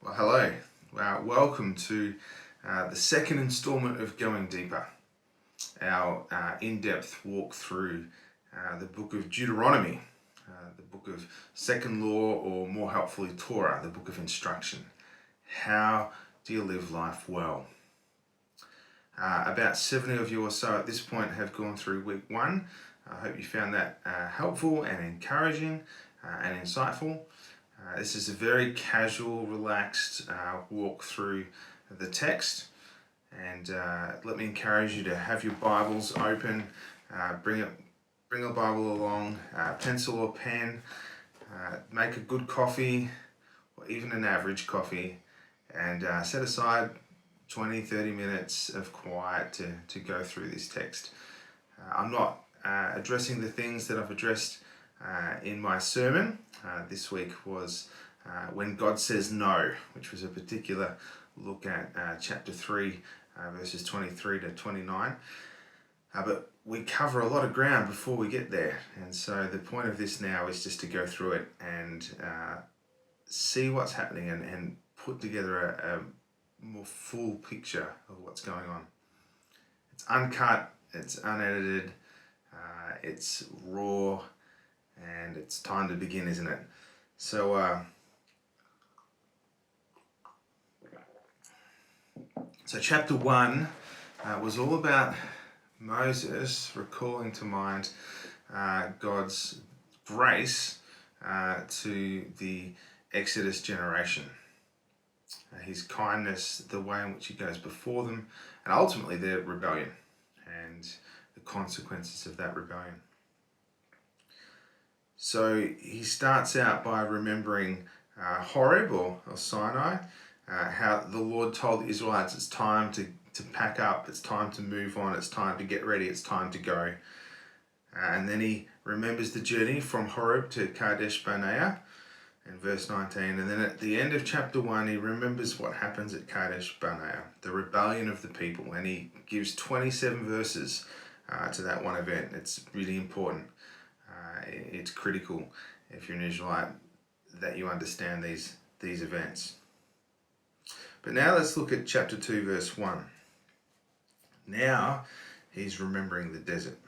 Well, hello. Welcome to the second installment of Going Deeper, our in-depth walk through the book of Deuteronomy, the book of second law, or more helpfully, Torah, the book of instruction. How do you live life well? About 70 of you or so at this point have gone through week one. I hope you found that helpful and encouraging and insightful. This is a very casual, relaxed walk through the text, and let me encourage you to have your Bibles open. Bring a Bible along, pencil or pen, make a good coffee or even an average coffee, and set aside 20-30 minutes of quiet to go through this text. I'm not addressing the things that I've addressed in my sermon. This week was when God says no, which was a particular look at chapter 3, verses 23 to 29. But we cover a lot of ground before we get there. And so the point of this now is just to go through it and see what's happening and put together a more full picture of what's going on. It's uncut, it's unedited, it's raw, and it's time to begin, isn't it? So chapter 1 was all about Moses recalling to mind God's grace to the Exodus generation. His kindness, the way in which he goes before them, and ultimately their rebellion and the consequences of that rebellion. So he starts out by remembering Horeb or Sinai, how the Lord told the Israelites it's time to pack up, it's time to move on, it's time to get ready, it's time to go. And then he remembers the journey from Horeb to Kadesh Barnea in verse 19. And then at the end of chapter 1, he remembers what happens at Kadesh Barnea, the rebellion of the people. And he gives 27 verses to that one event. It's really important. It's critical, if you're an Israelite, that you understand these events. But now let's look at chapter 2, verse 1. Now he's remembering the desert.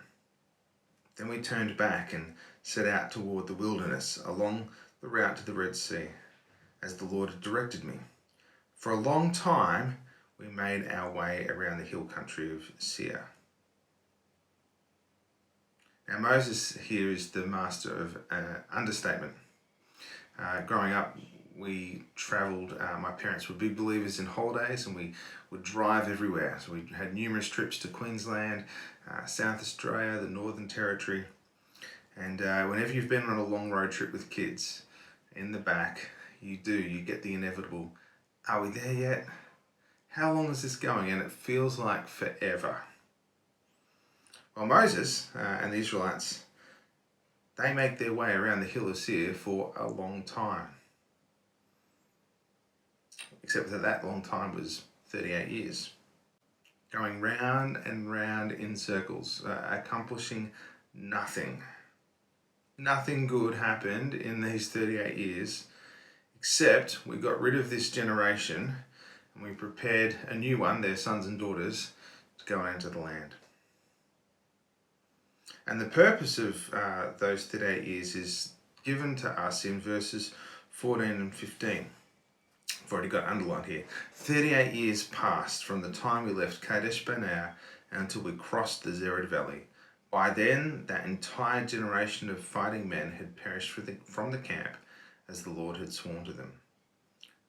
Then we turned back and set out toward the wilderness along the route to the Red Sea, as the Lord had directed me. For a long time we made our way around the hill country of Seir. Now Moses here is the master of understatement. Growing up, we travelled, my parents were big believers in holidays, and we would drive everywhere. So we had numerous trips to Queensland, South Australia, the Northern Territory. And whenever you've been on a long road trip with kids, in the back, you get the inevitable, are we there yet? How long is this going? And it feels like forever. Well, Moses and the Israelites, they make their way around the hill of Seir for a long time. Except that long time was 38 years. Going round and round in circles, accomplishing nothing. Nothing good happened in these 38 years, except we got rid of this generation and we prepared a new one, their sons and daughters, to go into the land. And the purpose of those 38 years is given to us in verses 14 and 15. I've already got underlined here. 38 years passed from the time we left Kadesh Barnea until we crossed the Zered Valley. By then, that entire generation of fighting men had perished from the camp, as the Lord had sworn to them.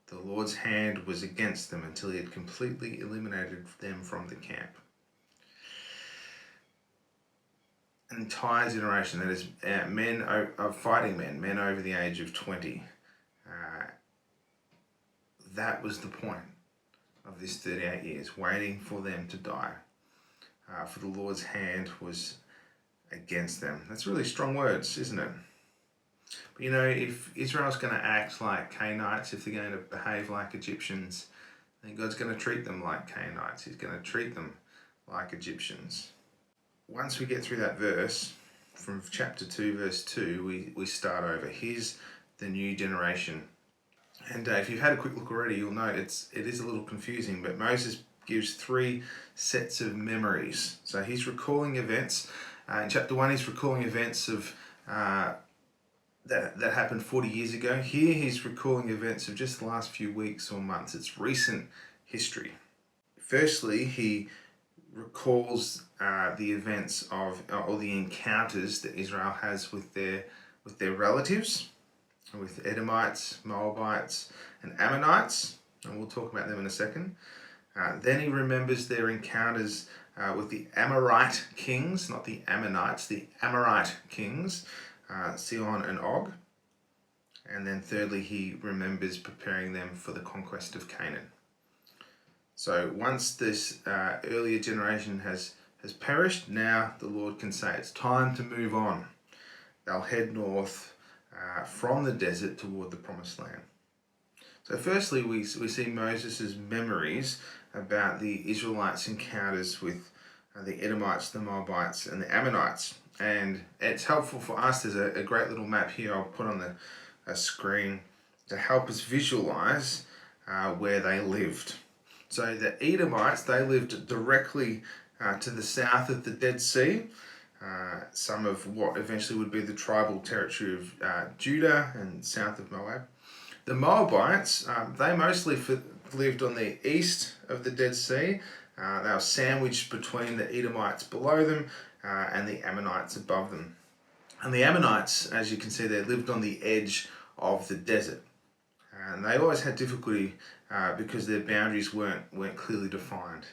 The Lord's hand was against them until he had completely eliminated them from the camp. An entire generation, that is fighting men over the age of 20. That was the point of this 38 years, waiting for them to die. For the Lord's hand was against them. That's really strong words, isn't it? But if Israel's going to act like Canaanites, if they're going to behave like Egyptians, then God's going to treat them like Canaanites. He's going to treat them like Egyptians. Once we get through that verse, from chapter 2, verse 2, we start over. Here's the new generation And if you've had a quick look already, you'll know it is a little confusing, but Moses gives three sets of memories. So he's recalling events. In chapter 1, he's recalling events of that happened 40 years ago. Here he's recalling events of just the last few weeks or months. It's recent history. Firstly, he recalls the events of or the encounters that Israel has with their relatives, with Edomites, Moabites, and Ammonites, and we'll talk about them in a second. Then he remembers their encounters with the Amorite kings, not the Ammonites, the Amorite kings, Sihon and Og. And then thirdly, he remembers preparing them for the conquest of Canaan. So once this earlier generation has perished, now the Lord can say it's time to move on. They'll head north from the desert toward the promised land. So firstly, we see Moses' memories about the Israelites' encounters with the Edomites, the Moabites, and the Ammonites. And it's helpful for us. There's a great little map here I'll put on the screen to help us visualize where they lived. So the Edomites, they lived directly to the south of the Dead Sea, some of what eventually would be the tribal territory of Judah and south of Moab. The Moabites, they mostly lived on the east of the Dead Sea. They were sandwiched between the Edomites below them and the Ammonites above them. And the Ammonites, as you can see there, lived on the edge of the desert. And they always had difficulty because their boundaries weren't clearly defined.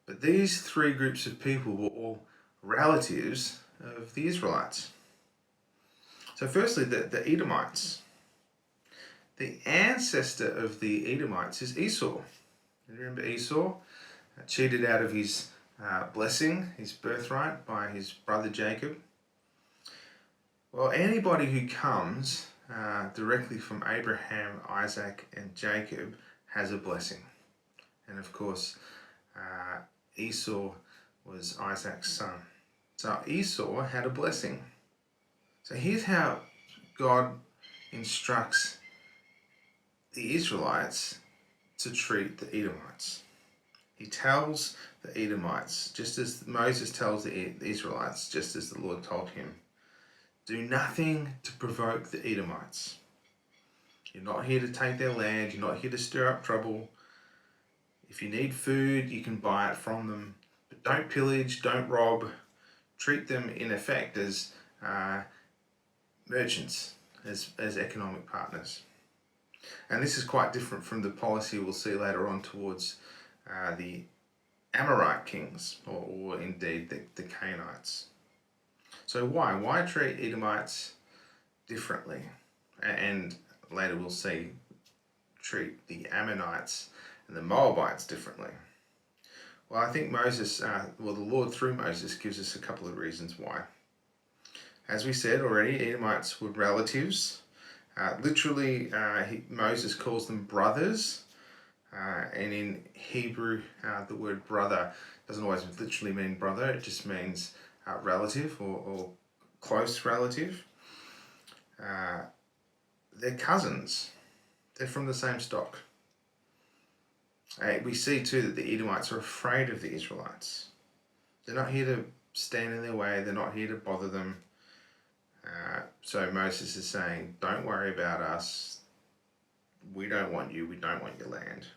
But these three groups of people were all relatives of the Israelites. So firstly, the Edomites. The ancestor of the Edomites is Esau. You remember Esau? Cheated out of his blessing, his birthright, by his brother Jacob. Well, anybody who comes directly from Abraham, Isaac, and Jacob has a blessing. And of course, Esau was Isaac's son. So Esau had a blessing. So here's how God instructs the Israelites to treat the Edomites. He tells the Edomites, just as Moses tells the Israelites, just as the Lord told him, do nothing to provoke the Edomites. You're not here to take their land. You're not here to stir up trouble. If you need food, you can buy it from them. But don't pillage, don't rob. Treat them, in effect, as merchants, as economic partners. And this is quite different from the policy we'll see later on towards the Amorite kings, or indeed the Canaanites. So why? Why treat Edomites differently? And later we'll see treat the Ammonites and the Moabites differently. Well, I think the Lord through Moses gives us a couple of reasons why. As we said already, Edomites were relatives. Moses calls them brothers. And in Hebrew, the word brother doesn't always literally mean brother. It just means relative or close relative. They're cousins. They're from the same stock. We see too that the Edomites are afraid of the Israelites. They're not here to stand in their way. They're not here to bother them. So Moses is saying, don't worry about us. We don't want you. We don't want your land.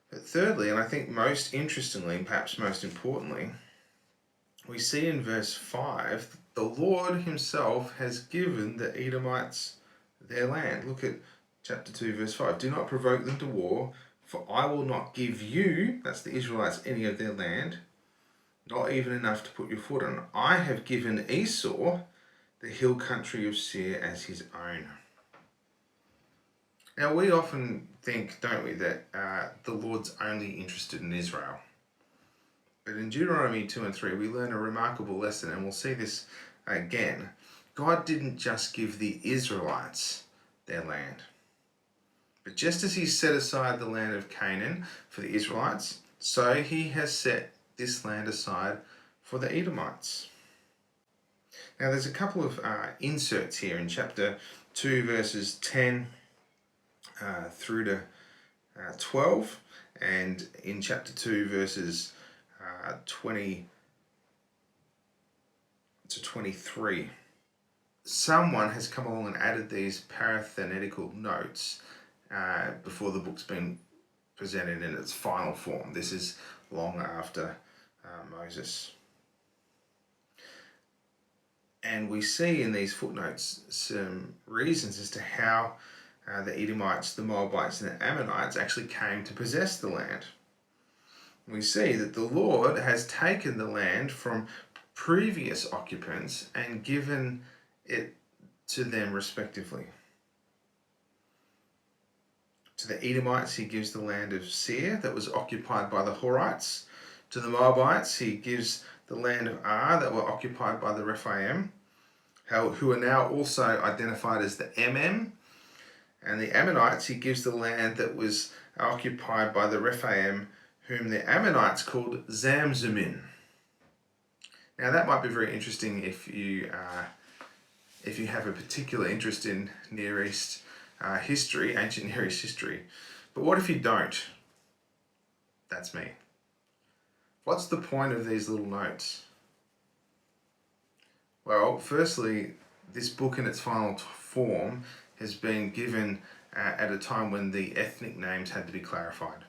But thirdly, and I think most interestingly, and perhaps most importantly, we see in verse 5, the Lord himself has given the Edomites their land. Look at chapter 2, verse 5. Do not provoke them to war, for I will not give you, that's the Israelites, any of their land, not even enough to put your foot on. I have given Esau the hill country of Seir as his own. Now, we often think, don't we, that the Lord's only interested in Israel. But in Deuteronomy 2 and 3, we learn a remarkable lesson, and we'll see this again. God didn't just give the Israelites their land. But just as he set aside the land of Canaan for the Israelites, so he has set this land aside for the Edomites. Now there's a couple of inserts here in chapter 2 verses 10 through to 12, and in chapter 2 verses 20 to 23. Someone has come along and added these parenthetical notes before the book's been presented in its final form. This is long after Moses. And we see in these footnotes some reasons as to how the Edomites, the Moabites, and the Ammonites actually came to possess the land. We see that the Lord has taken the land from previous occupants and given it to them respectively. To the Edomites, he gives the land of Seir that was occupied by the Horites. To the Moabites, he gives the land of Ar that were occupied by the Rephaim, who are now also identified as the MM. And the Ammonites, he gives the land that was occupied by the Rephaim, whom the Ammonites called Zamzummim. Now that might be very interesting if you have a particular interest in Near East history, ancient Near East history. But what if you don't? That's me. What's the point of these little notes? Well, firstly, this book in its final form has been given at a time when the ethnic names had to be clarified.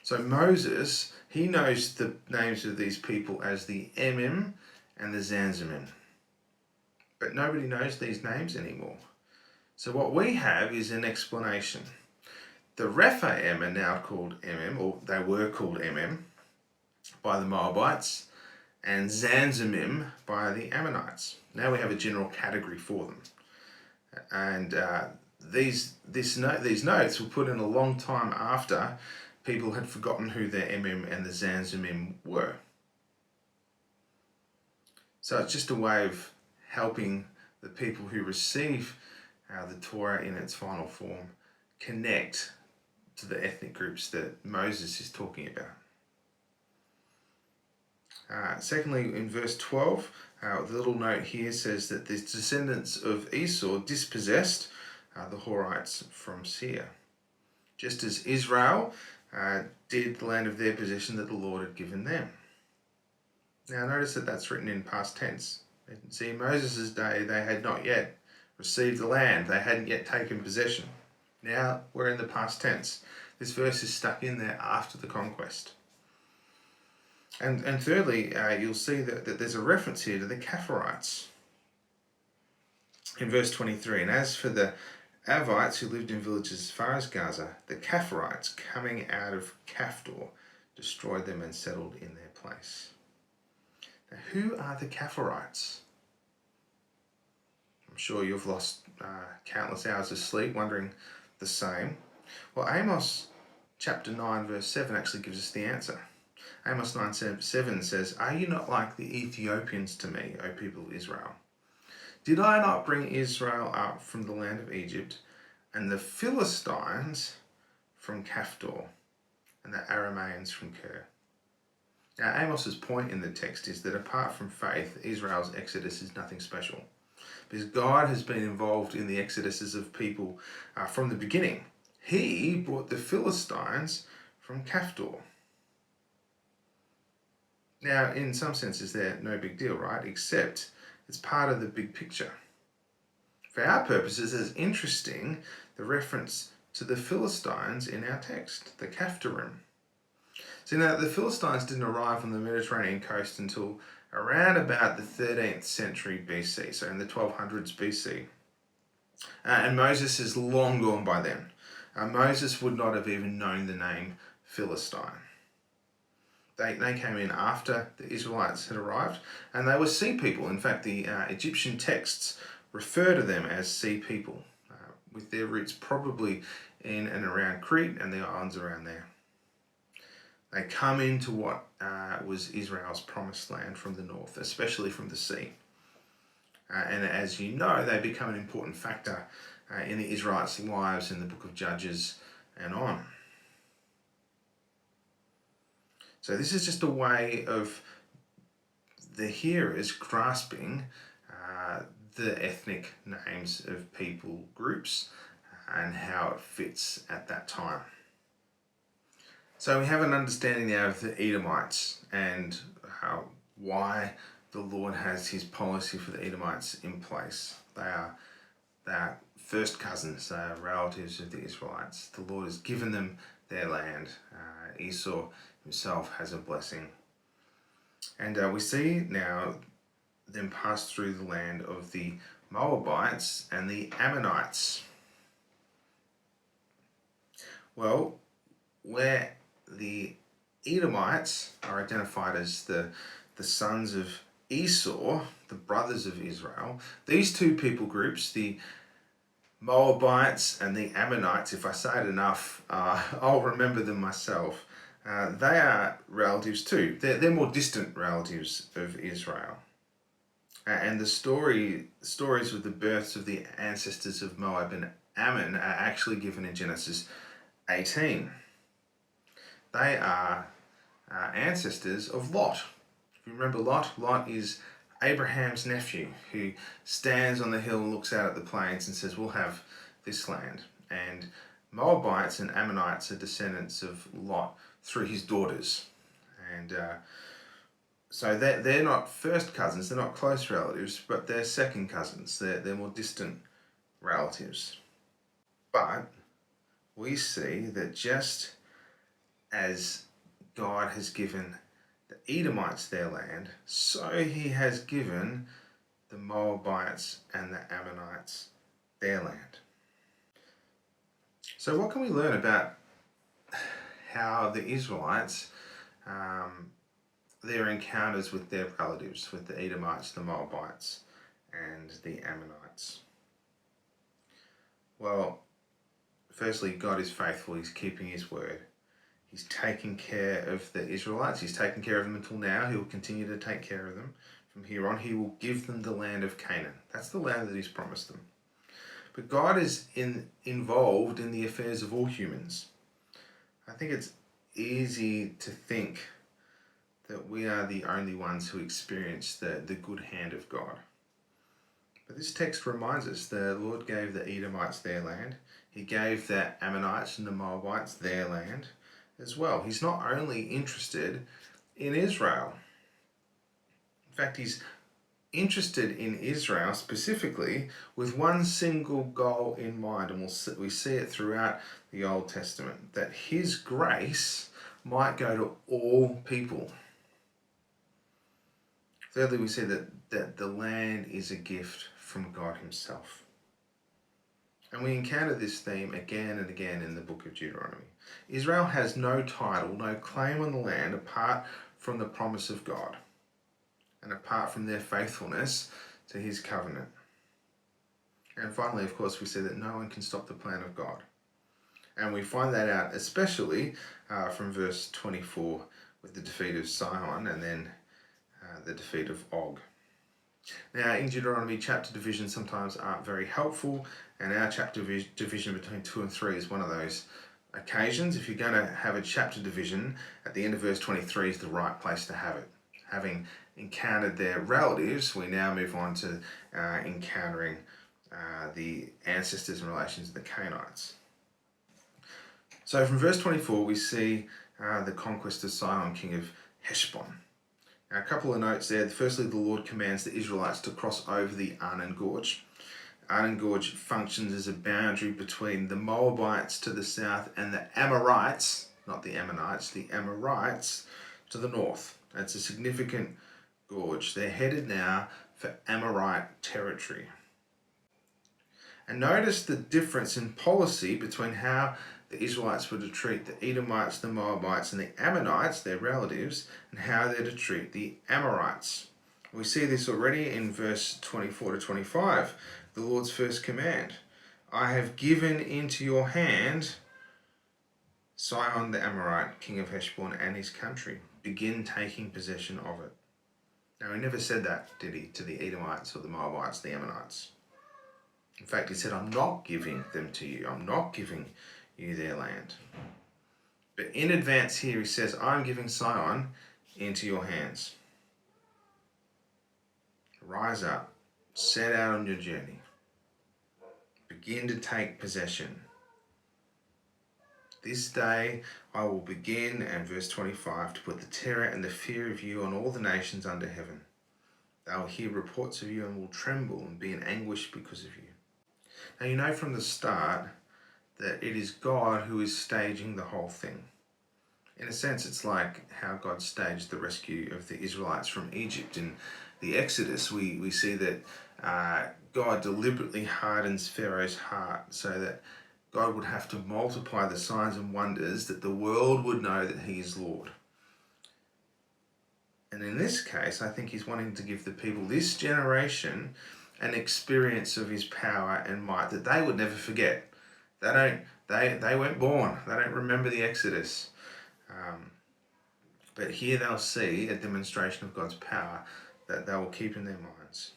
So Moses, he knows the names of these people as the Emim and the Zanzamim. But nobody knows these names anymore. So what we have is an explanation. The Rephaim are now called Emim, or they were called Emim, by the Moabites, and Zanzamim by the Ammonites. Now we have a general category for them. And these notes were put in a long time after people had forgotten who the Emim and the Zanzamim were. So it's just a way of helping the people who receive the Torah in its final form connect to the ethnic groups that Moses is talking about. Secondly, in verse 12, the little note here says that the descendants of Esau dispossessed the Horites from Seir, just as Israel did the land of their possession that the Lord had given them. Now notice that that's written in past tense. See, in Moses' day, they had not yet received the land. They hadn't yet taken possession. Now we're in the past tense. This verse is stuck in there after the conquest. And thirdly, you'll see that there's a reference here to the Kapharites. In verse 23, and as for the Avites who lived in villages as far as Gaza, the Kapharites coming out of Kaphtor destroyed them and settled in their place. Now, who are the Kapharites? I'm sure you've lost countless hours of sleep wondering the same. Well, Amos chapter 9 verse 7 actually gives us the answer. Amos 9:7 says, "Are you not like the Ethiopians to me, O people of Israel? Did I not bring Israel up from the land of Egypt, and the Philistines from Kaphtor, and the Arameans from Ker?" Now, Amos's point in the text is that apart from faith, Israel's exodus is nothing special, because God has been involved in the exoduses of people from the beginning. He brought the Philistines from Kaphtor. Now, in some senses, they're no big deal, right? Except it's part of the big picture. For our purposes, it's interesting the reference to the Philistines in our text, the Caphtorim. So now, the Philistines didn't arrive on the Mediterranean coast until around about the 13th century BC, so in the 1200s BC. And Moses is long gone by then. Moses would not have even known the name Philistine. They came in after the Israelites had arrived, and they were sea people. In fact, the Egyptian texts refer to them as sea people, with their roots probably in and around Crete and the islands around there. They come into what was Israel's promised land from the north, especially from the sea. And as you know, they become an important factor in the Israelites' lives in the book of Judges and on. So this is just a way of the hearers grasping the ethnic names of people groups and how it fits at that time. So we have an understanding now of the Edomites and why the Lord has his policy for the Edomites in place. They are first cousins, they are relatives of the Israelites. The Lord has given them their land. Esau himself has a blessing. And we see now them pass through the land of the Moabites and the Ammonites. Well, where the Edomites are identified as the sons of Esau, the brothers of Israel, these two people groups, the Moabites and the Ammonites, if I say it enough, I'll remember them myself. They are relatives too. They're more distant relatives of Israel. And the stories of the births of the ancestors of Moab and Ammon are actually given in Genesis 18. They are ancestors of Lot. If you remember Lot, Lot is Abraham's nephew who stands on the hill and looks out at the plains and says, we'll have this land. And Moabites and Ammonites are descendants of Lot through his daughters. And so they're not first cousins, they're not close relatives, but they're second cousins. They're more distant relatives. But we see that just as God has given the Edomites their land, so he has given the Moabites and the Ammonites their land. So what can we learn about how the Israelites, their encounters with their relatives, with the Edomites, the Moabites, and the Ammonites? Well, firstly, God is faithful, he's keeping his word. He's taking care of the Israelites. He's taken care of them until now. He will continue to take care of them. From here on, he will give them the land of Canaan. That's the land that he's promised them. But God is involved in the affairs of all humans. I think it's easy to think that we are the only ones who experience the good hand of God. But this text reminds us the Lord gave the Edomites their land. He gave the Ammonites and the Moabites their land as well. He's not only interested in Israel. In fact, he's interested in Israel specifically with one single goal in mind, and we see it throughout the Old Testament, that his grace might go to all people. Thirdly, we see that the land is a gift from God himself. And we encounter this theme again and again in the book of Deuteronomy. Israel has no title, no claim on the land apart from the promise of God and apart from their faithfulness to his covenant. And finally, of course, we see that no one can stop the plan of God. And we find that out especially from verse 24 with the defeat of Sihon and then the defeat of Og. Now, in Deuteronomy, chapter divisions sometimes aren't very helpful, and our chapter division between 2 and 3 is one of those occasions. If you're going to have a chapter division, at the end of verse 23 is the right place to have it. Having encountered their relatives, we now move on to encountering the ancestors and relations of the Canaanites. So from verse 24, we see the conquest of Sihon, king of Heshbon. Now, a couple of notes there. Firstly, the Lord commands the Israelites to cross over the Arnon Gorge. Arnon Gorge functions as a boundary between the Moabites to the south and the Amorites, not the Ammonites, the Amorites to the north. It's a significant gorge. They're headed now for Amorite territory. And notice the difference in policy between how the Israelites were to treat the Edomites, the Moabites, and the Ammonites, their relatives, and how they're to treat the Amorites. We see this already in verse 24 to 25, the Lord's first command. I have given into your hand Sihon the Amorite, king of Heshbon, and his country. Begin taking possession of it. Now, he never said that, did he, to the Edomites or the Moabites, the Ammonites. In fact, he said, I'm not giving them to you. I'm not giving you their land. But in advance here, he says, I'm giving Sihon into your hands. Rise up, set out on your journey. Begin to take possession. This day I will begin, and verse 25, to put the terror and the fear of you on all the nations under heaven. They will hear reports of you and will tremble and be in anguish because of you. Now you know from the start that it is God who is staging the whole thing. In a sense, it's like how God staged the rescue of the Israelites from Egypt. In the Exodus, we see that God deliberately hardens Pharaoh's heart so that God would have to multiply the signs and wonders that the world would know that he is Lord. And in this case, I think he's wanting to give the people, this generation, an experience of his power and might that they would never forget. They weren't born. They don't remember the Exodus. But here they'll see a demonstration of God's power that they will keep in their minds.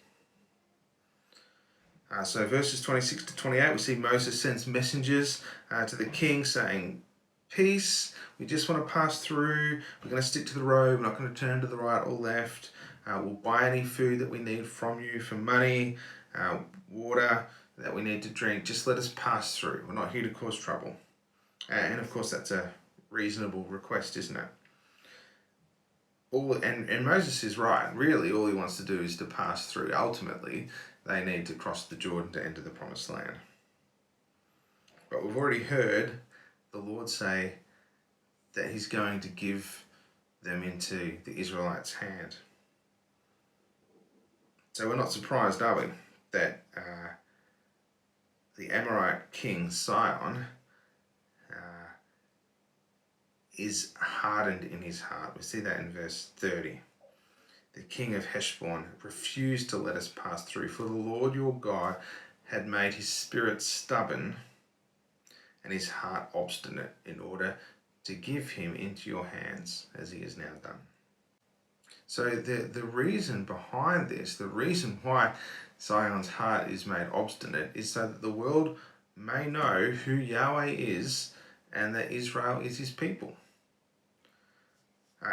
So verses 26 to 28, we see Moses sends messengers to the king saying, peace, we just want to pass through, we're going to stick to the road, we're not going to turn to the right or left, we'll buy any food that we need from you for money, water that we need to drink, just let us pass through, we're not here to cause trouble. And of course that's a reasonable request, isn't it? And Moses is right, really all he wants to do is to pass through. Ultimately, they need to cross the Jordan to enter the promised land. But we've already heard the Lord say that he's going to give them into the Israelites' hand. So we're not surprised, are we, that the Amorite king Sihon is hardened in his heart. We see that in verse 30. The king of Heshbon refused to let us pass through, for the Lord your God had made his spirit stubborn and his heart obstinate in order to give him into your hands, as he has now done. So the reason behind this, the reason why Sihon's heart is made obstinate, is so that the world may know who Yahweh is and that Israel is his people.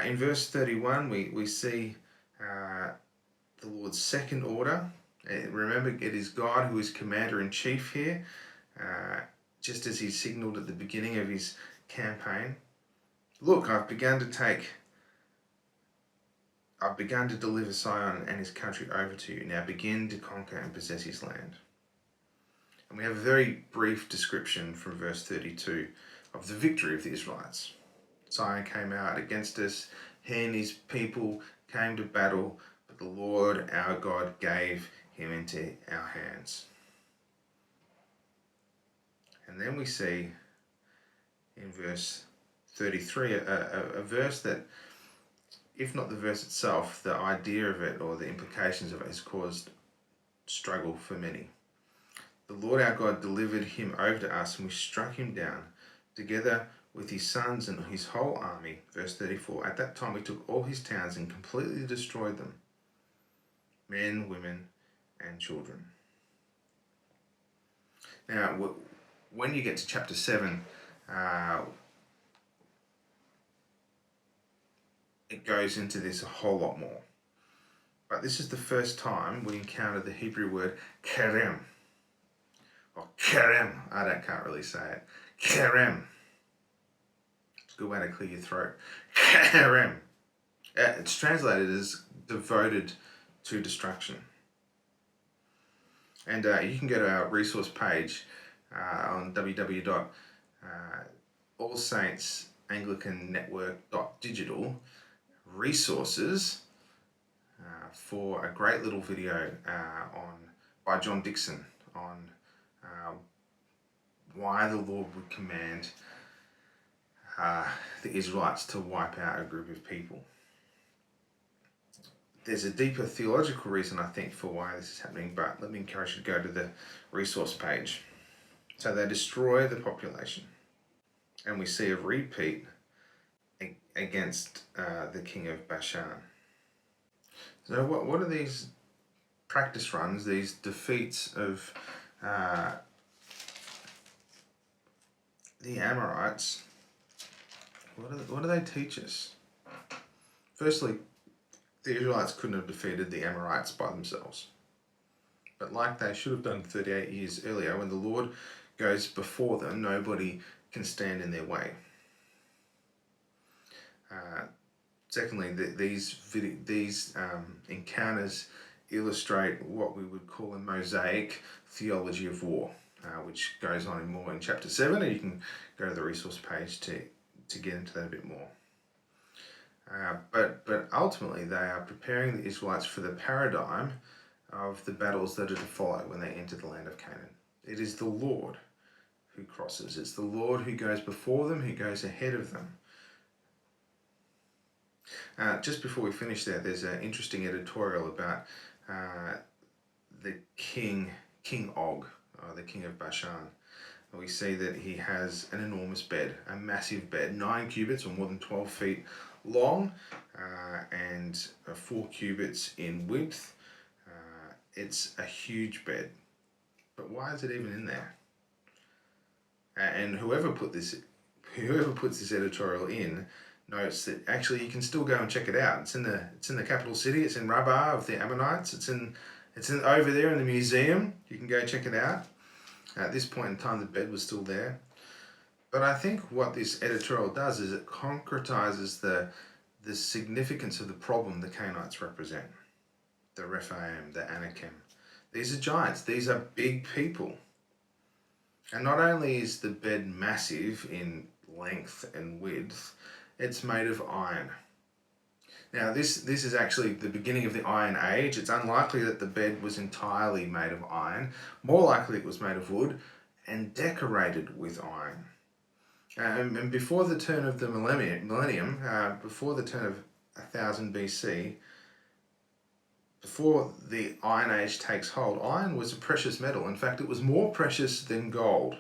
In verse 31, we see the Lord's second order. Remember, it is God who is commander-in-chief here, just as he signaled at the beginning of his campaign. Look, I've begun to deliver Sihon and his country over to you. Now begin to conquer and possess his land. And we have a very brief description from verse 32 of the victory of the Israelites. Sihon came out against us, he and his people came to battle, but the Lord our God gave him into our hands. And then we see in verse 33 a verse that, if not the verse itself, the idea of it or the implications of it has caused struggle for many. The Lord our God delivered him over to us, and we struck him down, together with his sons and his whole army. Verse 34, at that time we took all his towns and completely destroyed them, men, women, and children. Now, when you get to chapter 7, it goes into this a whole lot more. But this is the first time we encounter the Hebrew word kerem. Or kerem, I can't really say it. Kerem. It's a good way to clear your throat. Kerem. It's translated as devoted to destruction. And you can go to our resource page on www.allsaintsanglicanetwork.digital resources for a great little video by John Dixon on why the Lord would command the Israelites to wipe out a group of people. There's a deeper theological reason, I think, for why this is happening, but let me encourage you to go to the resource page. So they destroy the population, and we see a repeat against the king of Bashan. So what are these practice runs, these defeats of the Amorites? What do they teach us? Firstly, the Israelites couldn't have defeated the Amorites by themselves. But like they should have done 38 years earlier, when the Lord goes before them, nobody can stand in their way. Secondly, these encounters illustrate what we would call a Mosaic theology of war, which goes on more in chapter 7, and you can go to the resource page to get into that a bit more. But ultimately, they are preparing the Israelites for the paradigm of the battles that are to follow when they enter the land of Canaan. It is the Lord who crosses. It's the Lord who goes before them, who goes ahead of them. Just before we finish there's an interesting editorial about the King Og, the king of Bashan. We see that he has an enormous bed, a massive bed, 9 cubits or more than 12 feet long, and 4 cubits in width. It's a huge bed. But why is it even in there? And whoever puts this editorial in notes that actually you can still go and check it out. It's in the capital city. It's in Rabbah of the Ammonites. It's in over there in the museum. You can go check it out. At this point in time, the bed was still there. But I think what this editorial does is it concretizes the significance of the problem the Canaanites represent. The Rephaim, the Anakim. These are giants. These are big people. And not only is the bed massive in length and width, it's made of iron. Now, this is actually the beginning of the Iron Age. It's unlikely that the bed was entirely made of iron. More likely it was made of wood and decorated with iron. And before the turn of the millennium, before the turn of 1000 BC, before the Iron Age takes hold, iron was a precious metal. In fact, it was more precious than gold.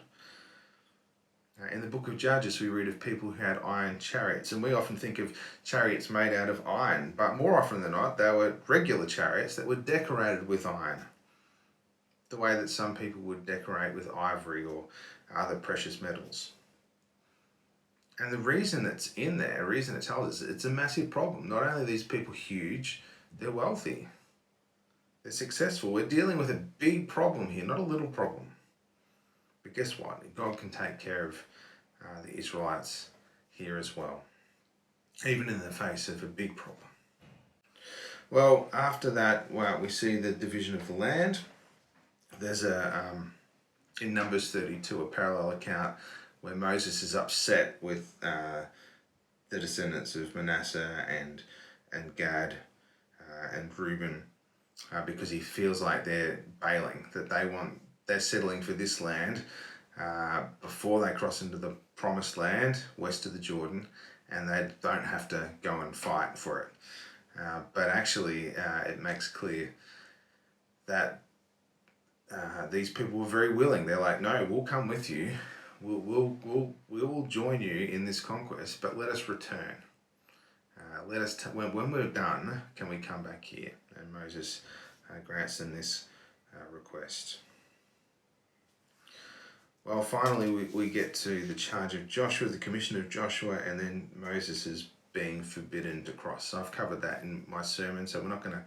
In the book of Judges, we read of people who had iron chariots, and we often think of chariots made out of iron, but more often than not, they were regular chariots that were decorated with iron, the way that some people would decorate with ivory or other precious metals. And the reason it's in there, the reason it tells us, it's a massive problem. Not only are these people huge, they're wealthy. They're successful. We're dealing with a big problem here, not a little problem. But guess what? God can take care of the Israelites here as well, even in the face of a big problem. Well, after that, we see the division of the land. There's in Numbers 32, a parallel account where Moses is upset with the descendants of Manasseh and Gad and Reuben because he feels like they're bailing, that they're settling for this land before they cross into the promised land west of the Jordan, and they don't have to go and fight for it. But actually, it makes clear that these people were very willing. They're like, no, we'll come with you. We will join you in this conquest, but let us return. Let us when we're done, can we come back here? And Moses grants them this request. Well, finally, we get to the charge of Joshua, the commission of Joshua, and then Moses is being forbidden to cross. So I've covered that in my sermon, so we're not going to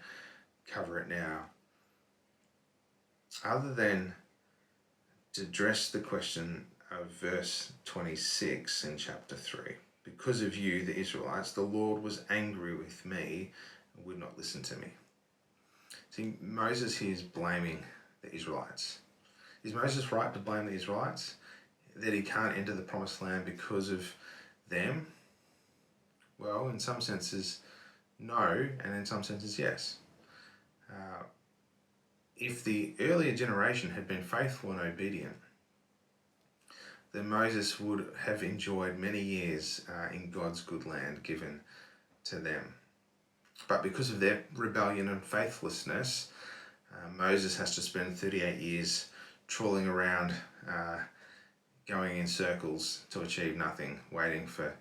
cover it now. Other than to address the question of verse 26 in chapter 3. Because of you, the Israelites, the Lord was angry with me and would not listen to me. See, Moses here is blaming the Israelites. Is Moses right to blame the Israelites? That he can't enter the promised land because of them? Well, in some senses, no, and in some senses, yes. If the earlier generation had been faithful and obedient, then Moses would have enjoyed many years in God's good land given to them. But because of their rebellion and faithlessness, Moses has to spend 38 years trawling around, going in circles to achieve nothing, waiting for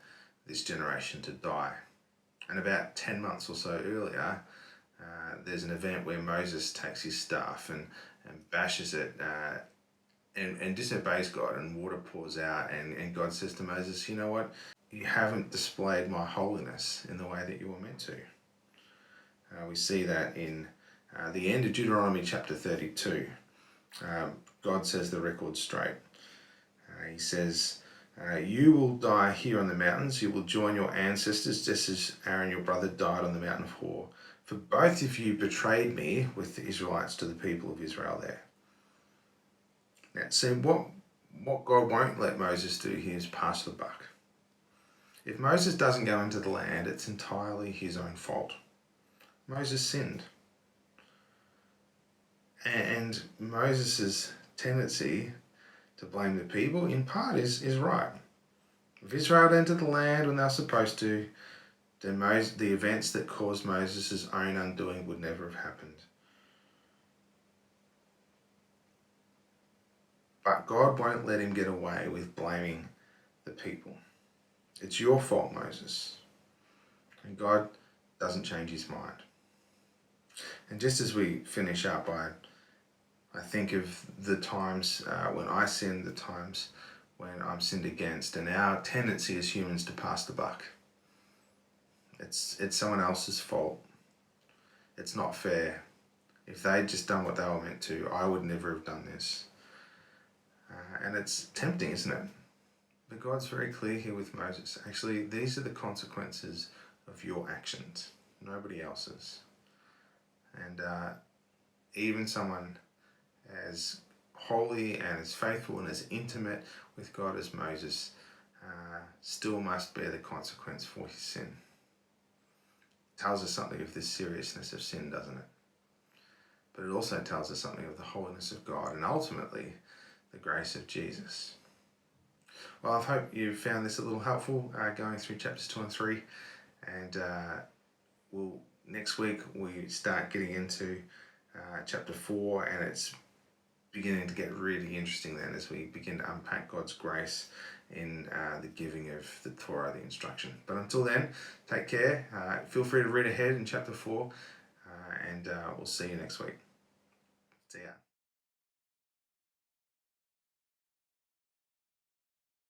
this generation to die. And about 10 months or so earlier, there's an event where Moses takes his staff and bashes it and disobeys God, and water pours out, and God says to Moses, you know what? You haven't displayed my holiness in the way that you were meant to. We see that in The end of Deuteronomy chapter 32, God says the record straight. He says, you will die here on the mountains. You will join your ancestors just as Aaron, your brother, died on the mountain of Hor. For both of you betrayed me with the Israelites to the people of Israel there. Now, see, what God won't let Moses do here is pass the buck. If Moses doesn't go into the land, it's entirely his own fault. Moses sinned. And Moses' tendency to blame the people, in part, is right. If Israel had entered the land when they were supposed to, then the events that caused Moses' own undoing would never have happened. But God won't let him get away with blaming the people. It's your fault, Moses. And God doesn't change his mind. And just as we finish up, I think of the times when I sin, the times when I'm sinned against, and our tendency as humans to pass the buck. It's someone else's fault. It's not fair. If they'd just done what they were meant to, I would never have done this. And it's tempting, isn't it? But God's very clear here with Moses. Actually, these are the consequences of your actions, nobody else's. And even someone as holy and as faithful and as intimate with God as Moses still must bear the consequence for his sin. It tells us something of the seriousness of sin, doesn't it? But it also tells us something of the holiness of God and ultimately the grace of Jesus. Well, I hope you found this a little helpful going through chapters 2 and 3. And next week we start getting into chapter 4, and it's beginning to get really interesting then as we begin to unpack God's grace in the giving of the Torah, the instruction. But until then, take care. Feel free to read ahead in chapter 4, and we'll see you next week. See ya.